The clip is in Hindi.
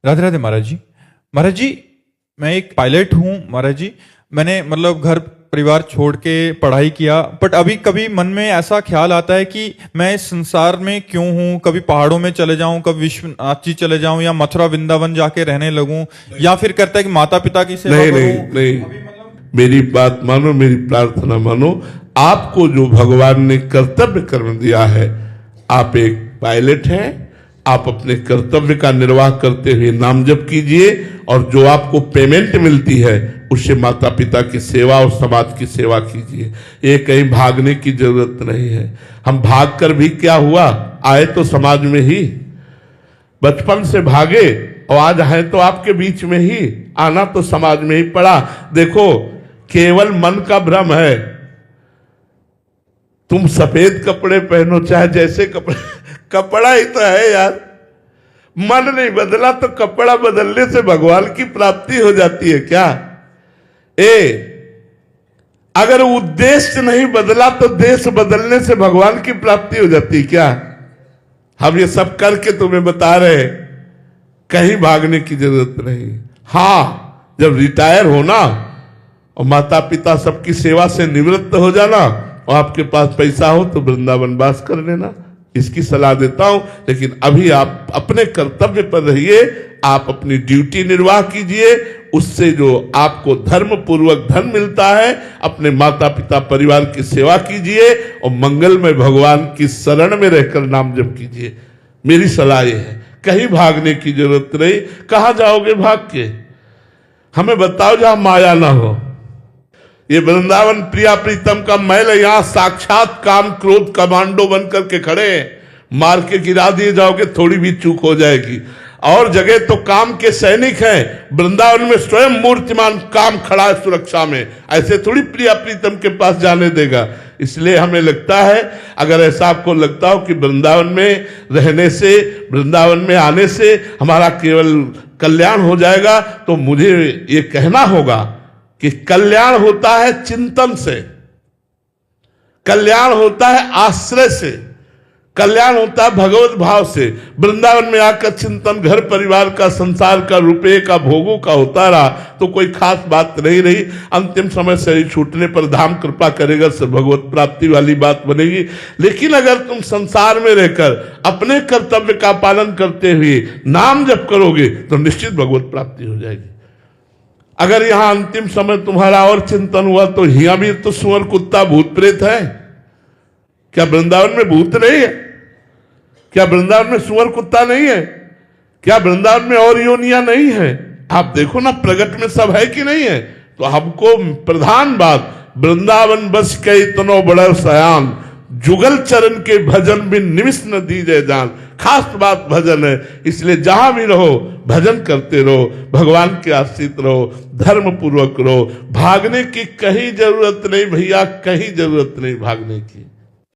राधे राधे महाराज जी। महाराज जी, मैं एक पायलट हूँ महाराज जी। मैंने मतलब घर परिवार छोड़ के पढ़ाई किया, बट अभी कभी मन में ऐसा ख्याल आता है कि मैं इस संसार में क्यों हूँ। कभी पहाड़ों में चले जाऊं, कभी विश्वनाथ जी चले जाऊं, या मथुरा वृंदावन जाके रहने लगूं, या फिर करता है कि माता पिता की सेवा करूं। नहीं, मेरी बात मानो, मेरी प्रार्थना मानो। आपको जो भगवान ने कर्तव्य कर्म दिया है, आप एक पायलट हैं, आप अपने कर्तव्य का निर्वाह करते हुए नाम जप कीजिए, और जो आपको पेमेंट मिलती है उससे माता पिता की सेवा और समाज की सेवा कीजिए। ये कहीं भागने की जरूरत नहीं है। हम भाग कर भी क्या हुआ, आए तो समाज में ही, बचपन से भागे और आज हैं तो आपके बीच में ही, आना तो समाज में ही पड़ा। देखो, केवल मन का भ्रम है। तुम सफेद कपड़े पहनो, चाहे जैसे कपड़े, कपड़ा ही तो है यार। मन नहीं बदला तो कपड़ा बदलने से भगवान की प्राप्ति हो जाती है क्या? अगर उद्देश्य नहीं बदला तो देश बदलने से भगवान की प्राप्ति हो जाती है क्या? हम ये सब करके तुम्हें बता रहे, कहीं भागने की जरूरत नहीं। हां, जब रिटायर होना और माता पिता सबकी सेवा से निवृत्त हो जाना और आपके पास पैसा हो तो वृंदावन वास कर लेना, इसकी सलाह देता हूं। लेकिन अभी आप अपने कर्तव्य पर रहिए, आप अपनी ड्यूटी निर्वाह कीजिए, उससे जो आपको धर्म पूर्वक धन मिलता है, अपने माता पिता परिवार की सेवा कीजिए और मंगलमय भगवान की शरण में रहकर नाम जप कीजिए। मेरी सलाह यह है, कहीं भागने की जरूरत नहीं। कहां जाओगे भाग के? हमें बताओ जहां माया ना हो। ये वृंदावन प्रिया प्रीतम का महल, यहां साक्षात काम क्रोध कमांडो बन करके खड़े हैं। मार के गिरा दिए जाओगे, थोड़ी भी चूक हो जाएगी। और जगह तो काम के सैनिक हैं, वृंदावन में स्वयं मूर्तिमान काम खड़ा है सुरक्षा में। ऐसे थोड़ी प्रिया प्रीतम के पास जाने देगा। इसलिए हमें लगता है, अगर ऐसा आपको लगता हो कि वृंदावन में रहने से, वृंदावन में आने से हमारा केवल कल्याण हो जाएगा, तो मुझे ये कहना होगा कि कल्याण होता है चिंतन से, कल्याण होता है आश्रय से, कल्याण होता है भगवत भाव से। वृंदावन में आकर चिंतन घर परिवार का, संसार का, रुपये का, भोगों का होता रहा तो कोई खास बात नहीं रही। अंतिम समय शरीर छूटने पर धाम कृपा करेगा, से भगवत प्राप्ति वाली बात बनेगी। लेकिन अगर तुम संसार में रहकर अपने कर्तव्य का पालन करते हुए नाम जप करोगे तो निश्चित भगवत प्राप्ति हो जाएगी। अगर यहां अंतिम समय तुम्हारा और चिंतन हुआ तो यहां भी तो सुअर कुत्ता भूत प्रेत है। क्या वृंदावन में भूत नहीं है? क्या वृंदावन में सुअर कुत्ता नहीं है? क्या वृंदावन में और योनियां नहीं है? आप देखो ना, प्रगट में सब है कि नहीं है? तो हमको प्रधान बात, वृंदावन बस कई तनो बड़ा सयान, जुगल चरण के भजन भी निमिष न दीजे जान। खास बात भजन है, इसलिए जहां भी रहो भजन करते रहो, भगवान के आश्रित रहो, धर्म पूर्वक रहो। भागने की कहीं जरूरत नहीं भैया, कहीं जरूरत नहीं भागने की।